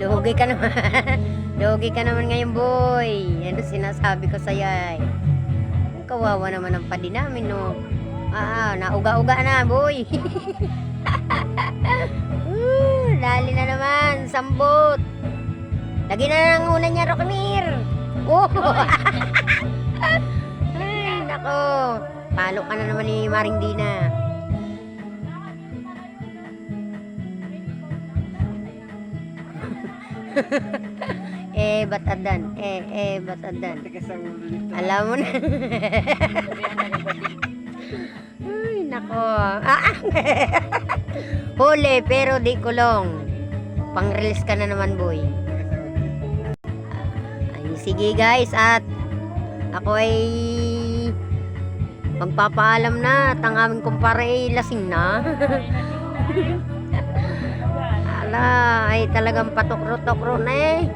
Lugi ka naman. Lugi ka naman ngayon, boy. Ano sinasabi ko sa'yo ay. Kawawa naman ang padi namin, no. Nauga-uga na, boy. Dali na naman, sambot. Lagi na ng una niya, Rockmir. Oh. Ay, nako. Palo ka na naman ni Maring Dina. Batadan. Batadan. Alam mo na. Ay, nako. Huli, pero di kulong. Pang-release ka na naman, boy. Ay, sige guys, at ako ay magpapaalam na at ang aming kumpare ay lasing na. Ala, ay talagang patokro-tokro na eh.